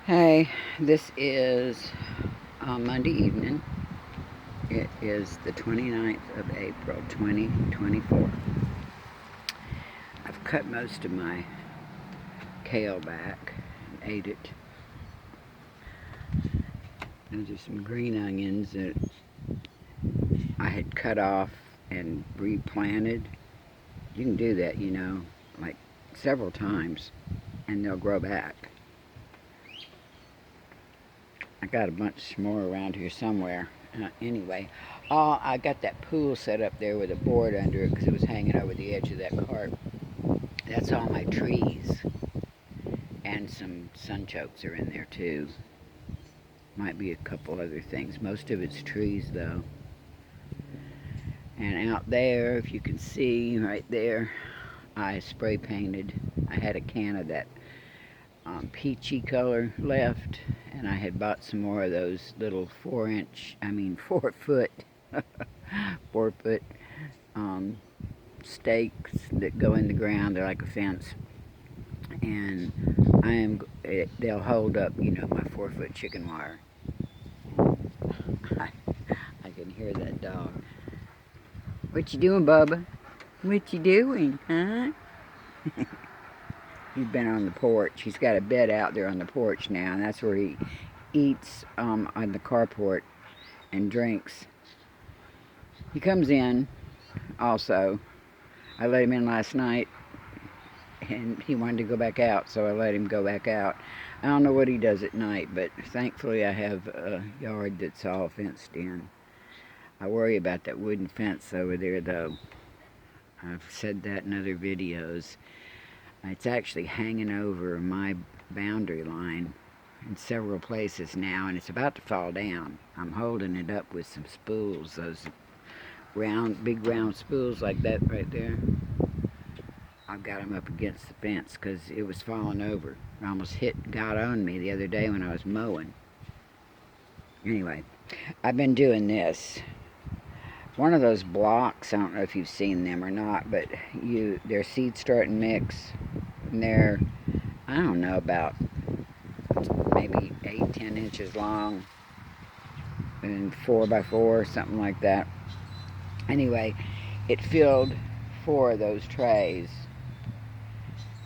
Hey, this is Monday evening. It is the 29th of April, 2024. I've cut most of my kale back and ate it. Those are some green onions that I had cut off and replanted. You can do that, like several times, and they'll grow back. I got a bunch more around here somewhere. Anyway, I got that pool set up there with a board under it because it was hanging over the edge of that cart. That's all my trees, and some sunchokes are in there too. Might be a couple other things. Most of it's trees though. And out there, if you can see right there, I spray painted. I had a can of that peachy color left, and I had bought some more of those little 4 foot, 4 foot um, stakes that go in the ground. They're like a fence, and they'll hold up, my 4 foot chicken wire. I, I can hear that dog. What you doing, Bubba? What you doing, huh? He's been on the porch. He's got a bed out there on the porch now, and that's where he eats on the carport and drinks. He comes in also. I let him in last night, and he wanted to go back out, so I let him go back out. I don't know what he does at night, but thankfully I have a yard that's all fenced in. I worry about that wooden fence over there, though. I've said that in other videos. It's actually hanging over my boundary line in several places now, and it's about to fall down. I'm holding it up with some spools, those big round spools like that right there. I've got them up against the fence because it was falling over. It almost got on me the other day when I was mowing. Anyway, I've been doing this. One of those blocks, I don't know if you've seen them or not, but they're seed starting mix, and they're, I don't know, about maybe 8-10 inches long, and 4x4, something like that. Anyway, it filled 4 of those trays.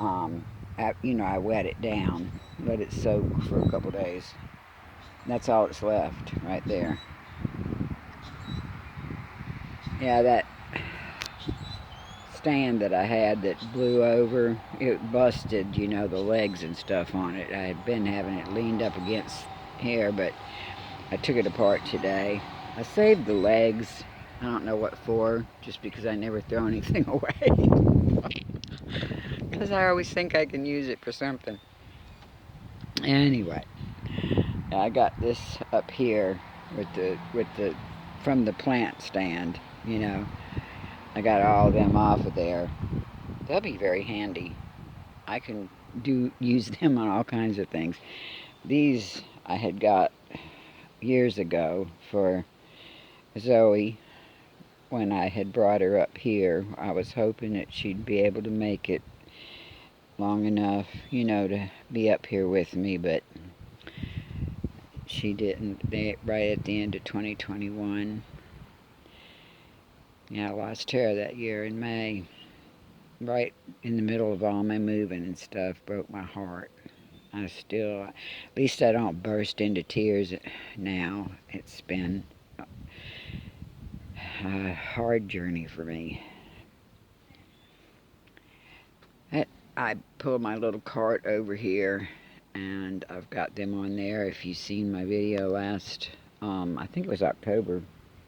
I wet it down, let it soak for a couple days. That's all that's left right there. Yeah, that stand that I had that blew over, it busted, the legs and stuff on it. I had been having it leaned up against here, but I took it apart today. I saved the legs. I don't know what for, just because I never throw anything away. Because I always think I can use it for something. Anyway, I got this up here with the from the plant stand. I got all of them off of there. They'll be very handy. I can use them on all kinds of things. These I had got years ago for Zoe when I had brought her up here. I was hoping that she'd be able to make it long enough, to be up here with me, but she didn't. Right at the end of 2021. Yeah, I lost her that year in May. Right in the middle of all my moving and stuff. Broke my heart. At least I don't burst into tears now. It's been a hard journey for me. I pulled my little cart over here, and I've got them on there. If you've seen my video last, I think it was October,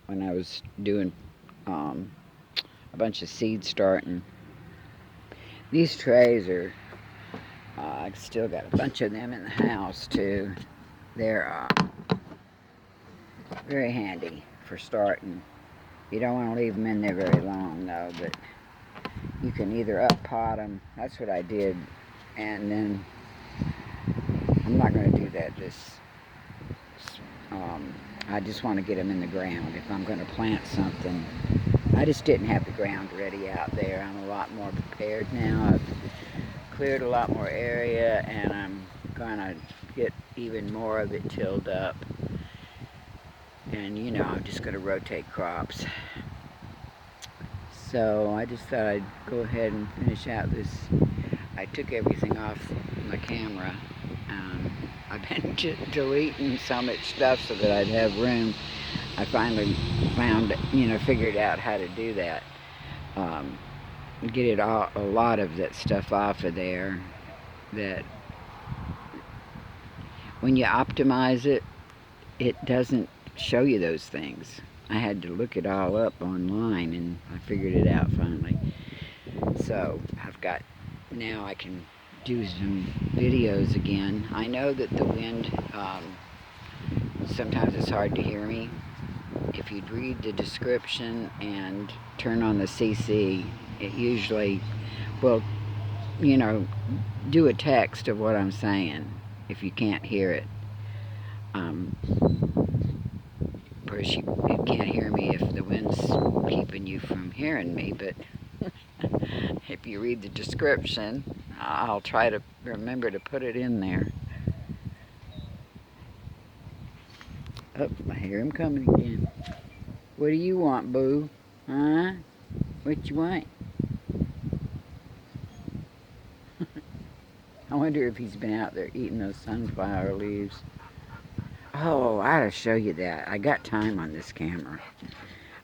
when I was doing a bunch of seed starting. These trays are, I've still got a bunch of them in the house too. They're very handy for starting. You don't want to leave them in there very long though, but you can either up pot them. That's what I did, and then I'm not going to do that I just want to get them in the ground if I'm going to plant something. I just didn't have the ground ready out there. I'm a lot more prepared now. I've cleared a lot more area, and I'm going to get even more of it tilled up. And you know, I'm just going to rotate crops. So I just thought I'd go ahead and finish out this. I took everything off my camera. I've been deleting so much stuff so that I'd have room. I finally found, figured out how to do that. Get it all, a lot of that stuff off of there. That when you optimize it, it doesn't show you those things. I had to look it all up online, and I figured it out finally. So now I can do some videos again. I know that the wind, sometimes it's hard to hear me. If you'd read the description and turn on the CC, it usually will, do a text of what I'm saying if you can't hear it. Of course, you can't hear me if the wind's keeping you from hearing me, but if you read the description, I'll try to remember to put it in there. Oh, I hear him coming again. What do you want, boo? Huh? What you want? I wonder if he's been out there eating those sunflower leaves. Oh, I ought to show you that. I got time on this camera.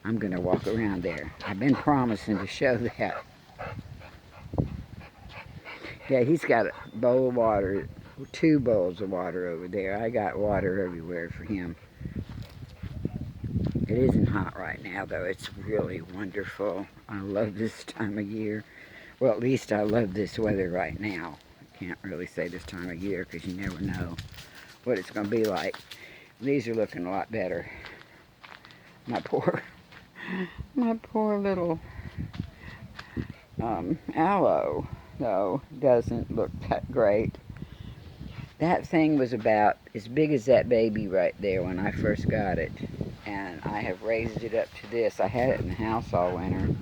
I'm going to walk around there. I've been promising to show that. Yeah, he's got a bowl of water, 2 bowls of water over there. I got water everywhere for him. It isn't hot right now, though. It's really wonderful. I love this time of year. Well, at least I love this weather right now. I can't really say this time of year because you never know what it's going to be like. These are looking a lot better. My poor little aloe, though, doesn't look that great. That thing was about as big as that baby right there when I first got it. And I have raised it up to this. I had it in the house all winter.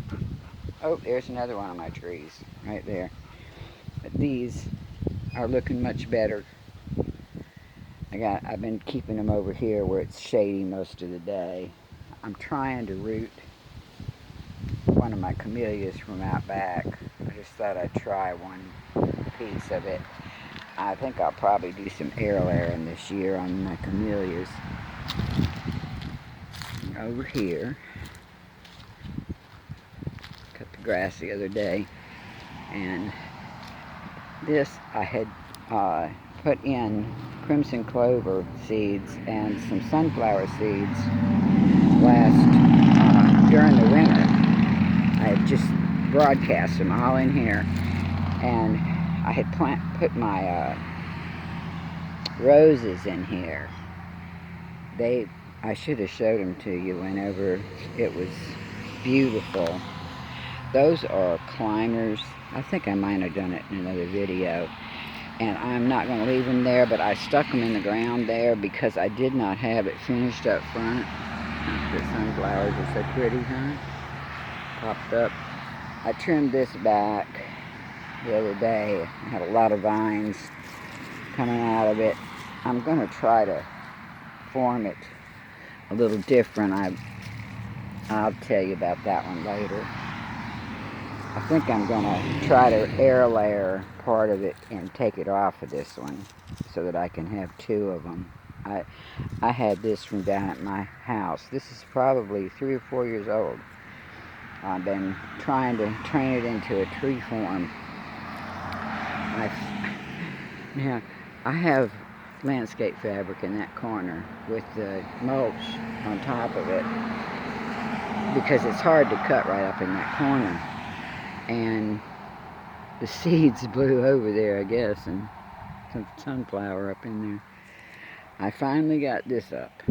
Oh, there's another one of my trees right there. But these are looking much better. I've been keeping them over here where it's shady most of the day. I'm trying to root one of my camellias from out back. I just thought I'd try one piece of it. I think I'll probably do some air layering this year on my camellias. And over here, cut the grass the other day, and this I had put in crimson clover seeds and some sunflower seeds during the winter. I had just broadcast them all in here, and I had put my roses in here. I should have showed them to you whenever it was beautiful. Those are climbers. I think I might have done it in another video. And I'm not going to leave them there, but I stuck them in the ground there because I did not have it finished up front. The sunflowers are so pretty, huh? Popped up. I trimmed this back the other day. I had a lot of vines coming out of it. I'm going to try to form it a little different. I'll tell you about that one later. I think I'm going to try to air layer part of it and take it off of this one so that I can have 2 of them. I had this from down at my house. This is probably 3 or 4 years old. I've been trying to train it into a tree form. Now, I have landscape fabric in that corner with the mulch on top of it because it's hard to cut right up in that corner. And the seeds blew over there, I guess, and some sunflower up in there. I finally got this up.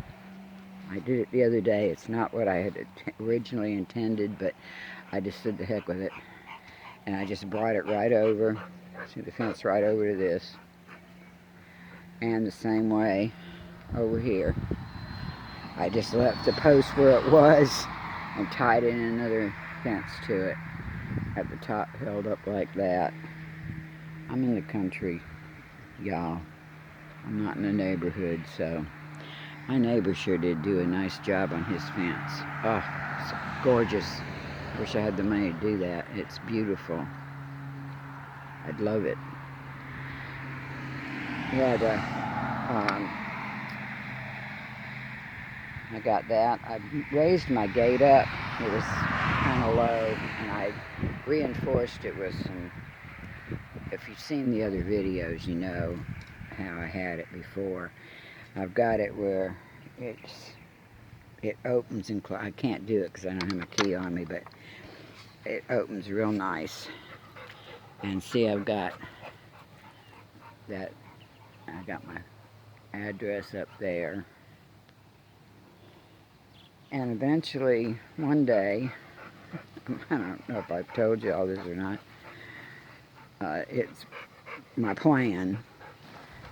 I did it the other day. It's not what I had originally intended, but I just said the heck with it. And I just brought it right over, see the fence right over to this. And the same way over here. I just left the post where it was and tied in another fence to it. At the top held up like that. I'm in the country, y'all. I'm not in the neighborhood, so my neighbor sure did do a nice job on his fence. Oh, it's gorgeous. Wish I had the money to do that. It's beautiful. I'd love it. Yeah, I got that. I raised my gate up. It was kind of low, and I reinforced it with some, if you've seen the other videos, you know how I had it before. I've got it where it opens and I can't do it because I don't have my key on me, but it opens real nice. And see, I've got that, I got my address up there. And eventually, one day, I don't know if I've told you all this or not, it's my plan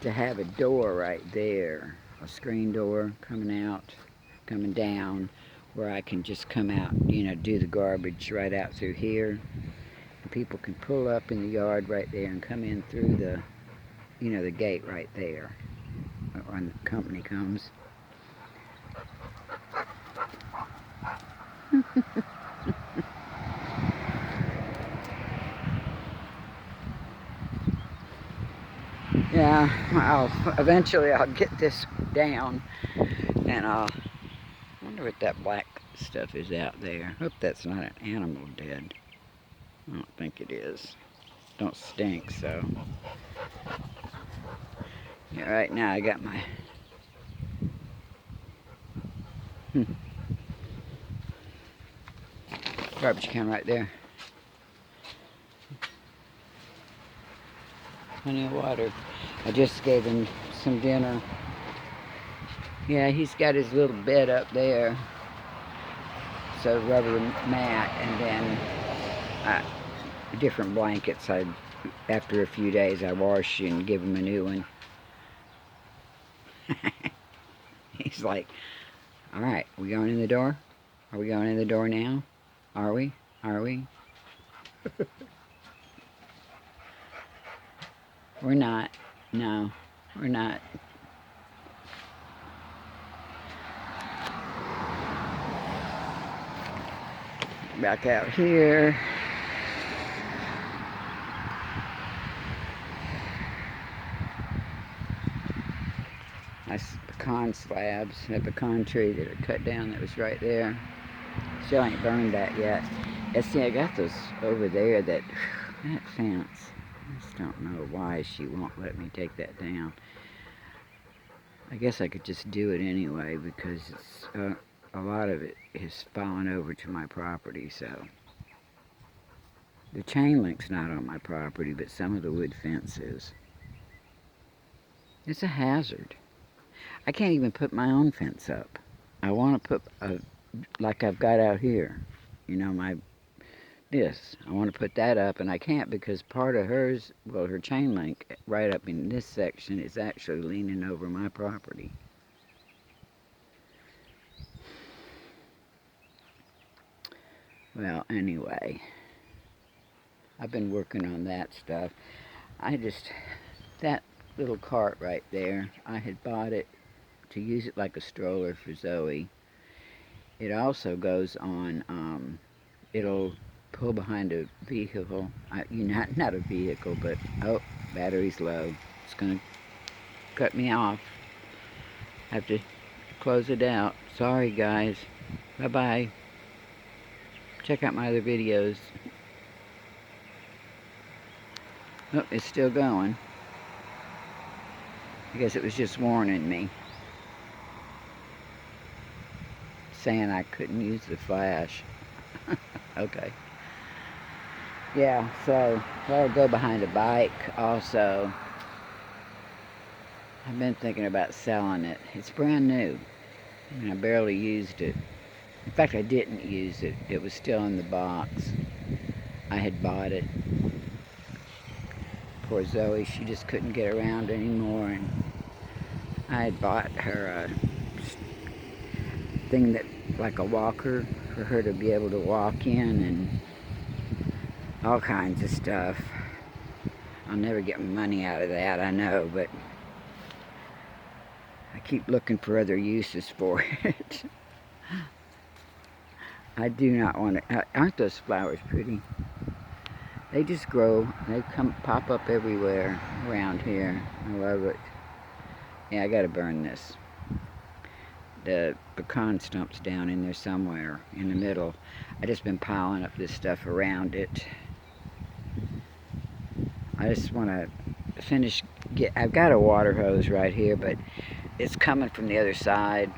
to have a door right there, a screen door coming down, where I can just come out, you know, do the garbage right out through here. And people can pull up in the yard right there and come in through the, you know, the gate right there when the company comes. Yeah, eventually I'll get this down, and I wonder what that black stuff is out there. Hope that's not an animal dead. I don't think it is. Don't stink, so. Yeah, right now I got my garbage can right there. Plenty of water. I just gave him some dinner. Yeah, he's got his little bed up there. So rubber mat, and then different blankets. After a few days, I wash and give him a new one. He's like, all right, we going in the door? Are we going in the door now? Are we? Are we? We're not. No, we're not. Back out here. Nice pecan slabs. That pecan tree that I cut down that was right there. Still ain't burned that yet. Yeah, see, I got those over there that fence. I just don't know why she won't let me take that down. I guess I could just do it anyway because it's, a lot of it is fallen over to my property, so. The chain link's not on my property, but some of the wood fence is. It's a hazard. I can't even put my own fence up. I want to put like I've got out here, you know, this. I want to put that up, and I can't because part of hers, well, her chain link right up in this section is actually leaning over my property. Well, anyway, I've been working on that stuff. That little cart right there, I had bought it to use it like a stroller for Zoe. It also goes on, it'll pull behind a vehicle. Not a vehicle, but, oh, battery's low. It's going to cut me off. I have to close it out. Sorry, guys. Bye-bye. Check out my other videos. Oh, it's still going. I guess it was just warning me, saying I couldn't use the flash. Okay. Yeah, so I'll go behind a bike also. I've been thinking about selling it. It's brand new. I mean, I barely used it. In fact, I didn't use it. It was still in the box. I had bought it. Poor Zoe, she just couldn't get around anymore, and I had bought her a thing that, like a walker, for her to be able to walk in, and all kinds of stuff. I'll never get money out of that, I know, but I keep looking for other uses for it. I do not want to. Aren't those flowers pretty? They just grow. They pop up everywhere around here. I love it. Yeah, I gotta burn this. The pecan stump's down in there somewhere in the middle. I just been piling up this stuff around it. I just want to finish. I've got a water hose right here, but it's coming from the other side,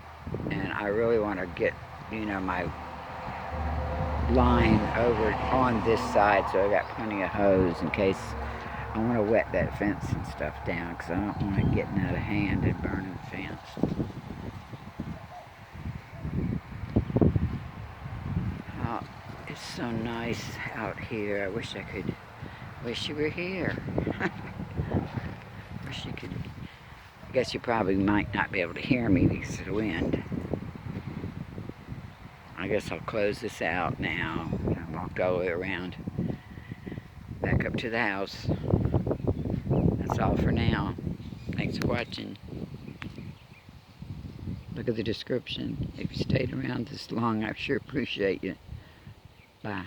and I really want to get, my line over on this side, so I got plenty of hose in case I want to wet that fence and stuff down, because I don't want it getting out of hand and burning the fence. Oh, it's so nice out here. I wish you were here. Wish you could. I guess you probably might not be able to hear me because of the wind. I guess I'll close this out now. I walked all the way around back up to the house. That's all for now. Thanks for watching. Look at the description. If you stayed around this long, I sure appreciate you. Bye.